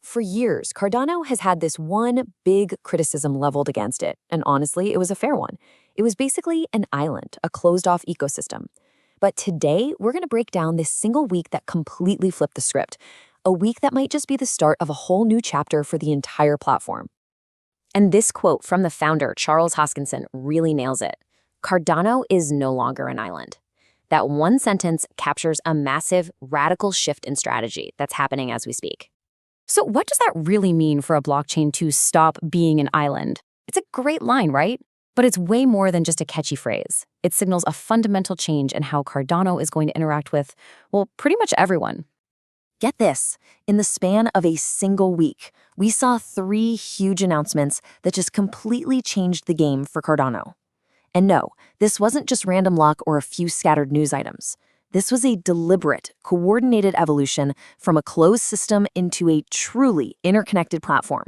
For years, Cardano has had this one big criticism leveled against it, and honestly, it was a fair one. It was basically an island, a closed-off ecosystem. But today, we're going to break down this single week that completely flipped the script, a week that might just be the start of a whole new chapter for the entire platform. And this quote from the founder, Charles Hoskinson, really nails it. Cardano is no longer an island. That one sentence captures a massive, radical shift in strategy that's happening as we speak. So what does that really mean for a blockchain to stop being an island? It's a great line, right? But it's way more than just a catchy phrase. It signals a fundamental change in how Cardano is going to interact with, well, pretty much everyone. Get this, in the span of a single week, we saw 3 huge announcements that just completely changed the game for Cardano. And no, this wasn't just random luck or a few scattered news items. This was a deliberate, coordinated evolution from a closed system into a truly interconnected platform.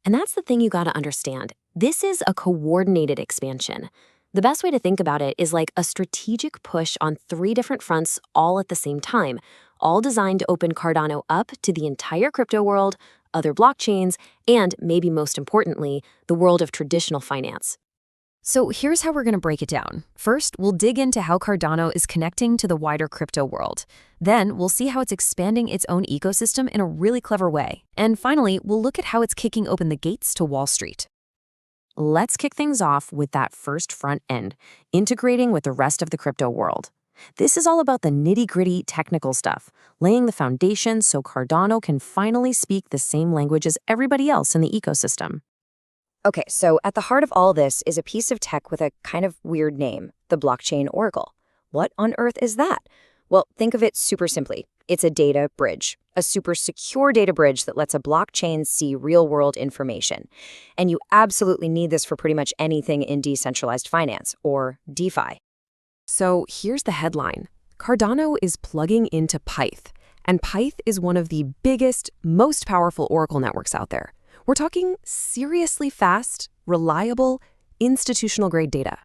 And that's the thing you gotta understand. This is a coordinated expansion. The best way to think about it is like a strategic push on 3 different fronts all at the same time, all designed to open Cardano up to the entire crypto world, other blockchains, and maybe most importantly, the world of traditional finance. So here's how we're going to break it down. First, we'll dig into how Cardano is connecting to the wider crypto world. Then, we'll see how it's expanding its own ecosystem in a really clever way. And finally, we'll look at how it's kicking open the gates to Wall Street. Let's kick things off with that first front end, integrating with the rest of the crypto world. This is all about the nitty-gritty technical stuff, laying the foundation so Cardano can finally speak the same language as everybody else in the ecosystem. Okay, so at the heart of all this is a piece of tech with a kind of weird name, the blockchain oracle. What on earth is that? Well, think of it super simply. It's a data bridge, a super secure data bridge that lets a blockchain see real-world information. And you absolutely need this for pretty much anything in decentralized finance, or DeFi. So here's the headline. Cardano is plugging into Pyth, and Pyth is one of the biggest, most powerful oracle networks out there. We're talking seriously fast, reliable, institutional-grade data.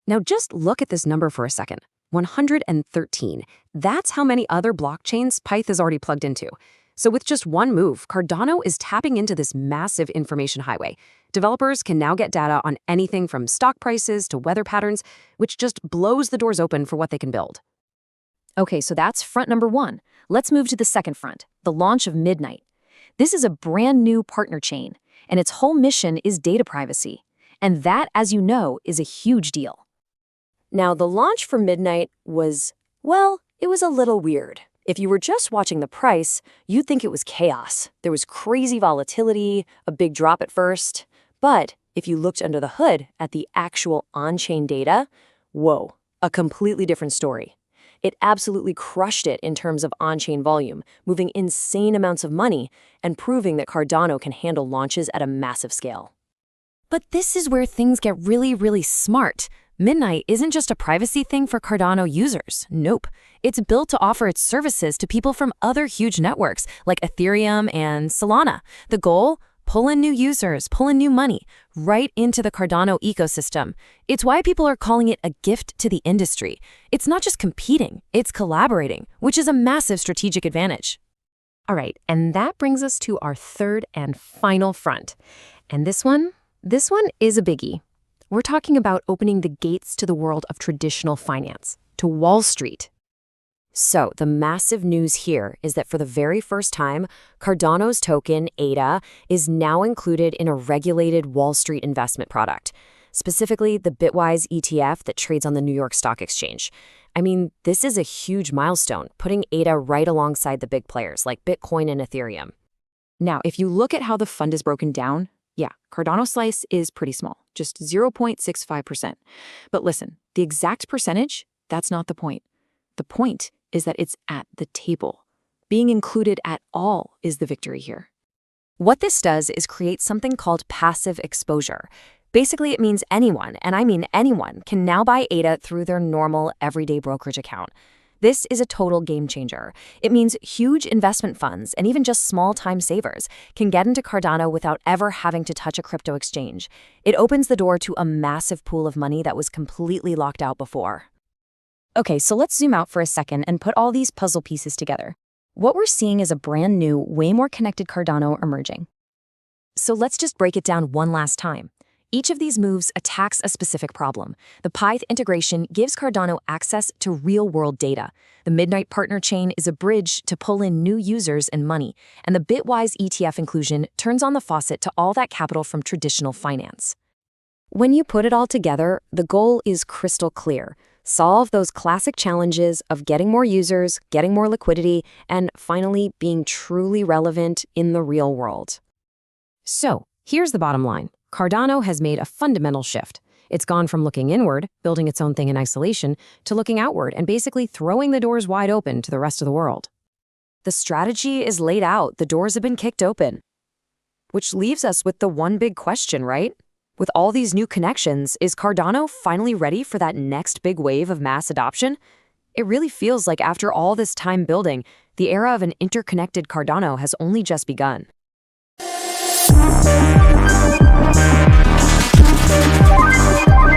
Now just look at this number for a second. 113. That's how many other blockchains Pyth is already plugged into. So with just one move, Cardano is tapping into this massive information highway. Developers can now get data on anything from stock prices to weather patterns, which just blows the doors open for what they can build. Okay, so that's front number 1. Let's move to the second front, the launch of Midnight. This is a brand new partner chain, and its whole mission is data privacy. And that, as you know, is a huge deal. Now, the launch for Midnight was, well, it was a little weird. If you were just watching the price, you'd think it was chaos. There was crazy volatility, a big drop at first. But if you looked under the hood at the actual on-chain data, whoa, a completely different story. It absolutely crushed it in terms of on-chain volume, moving insane amounts of money and proving that Cardano can handle launches at a massive scale. But this is where things get really, really smart. Midnight isn't just a privacy thing for Cardano users. Nope. It's built to offer its services to people from other huge networks like Ethereum and Solana. The goal? Pull in new users, pull in new money, right into the Cardano ecosystem. It's why people are calling it a gift to the industry. It's not just competing, it's collaborating, which is a massive strategic advantage. All right, and that brings us to our third and final front. And this one is a biggie. We're talking about opening the gates to the world of traditional finance, to Wall Street. So the massive news here is that for the very first time, Cardano's token, ADA, is now included in a regulated Wall Street investment product, specifically the Bitwise ETF that trades on the New York Stock Exchange. I mean, this is a huge milestone, putting ADA right alongside the big players like Bitcoin and Ethereum. Now, if you look at how the fund is broken down, yeah, Cardano slice is pretty small, just 0.65%. But listen, the exact percentage, that's not the point. The point is that it's at the table. Being included at all is the victory here. What this does is create something called passive exposure. Basically, it means anyone, and I mean anyone, can now buy ADA through their normal everyday brokerage account. This is a total game changer. It means huge investment funds and even just small-time savers can get into Cardano without ever having to touch a crypto exchange. It opens the door to a massive pool of money that was completely locked out before. Okay, so let's zoom out for a second and put all these puzzle pieces together. What we're seeing is a brand new, way more connected Cardano emerging. So let's just break it down one last time. Each of these moves attacks a specific problem. The Pyth integration gives Cardano access to real-world data. The Midnight Partner Chain is a bridge to pull in new users and money. And the Bitwise ETF inclusion turns on the faucet to all that capital from traditional finance. When you put it all together, the goal is crystal clear. Solve those classic challenges of getting more users, getting more liquidity, and finally being truly relevant in the real world. So, here's the bottom line. Cardano has made a fundamental shift. It's gone from looking inward, building its own thing in isolation, to looking outward and basically throwing the doors wide open to the rest of the world. The strategy is laid out, the doors have been kicked open. Which leaves us with the one big question, right? With all these new connections, is Cardano finally ready for that next big wave of mass adoption? It really feels like after all this time building, the era of an interconnected Cardano has only just begun.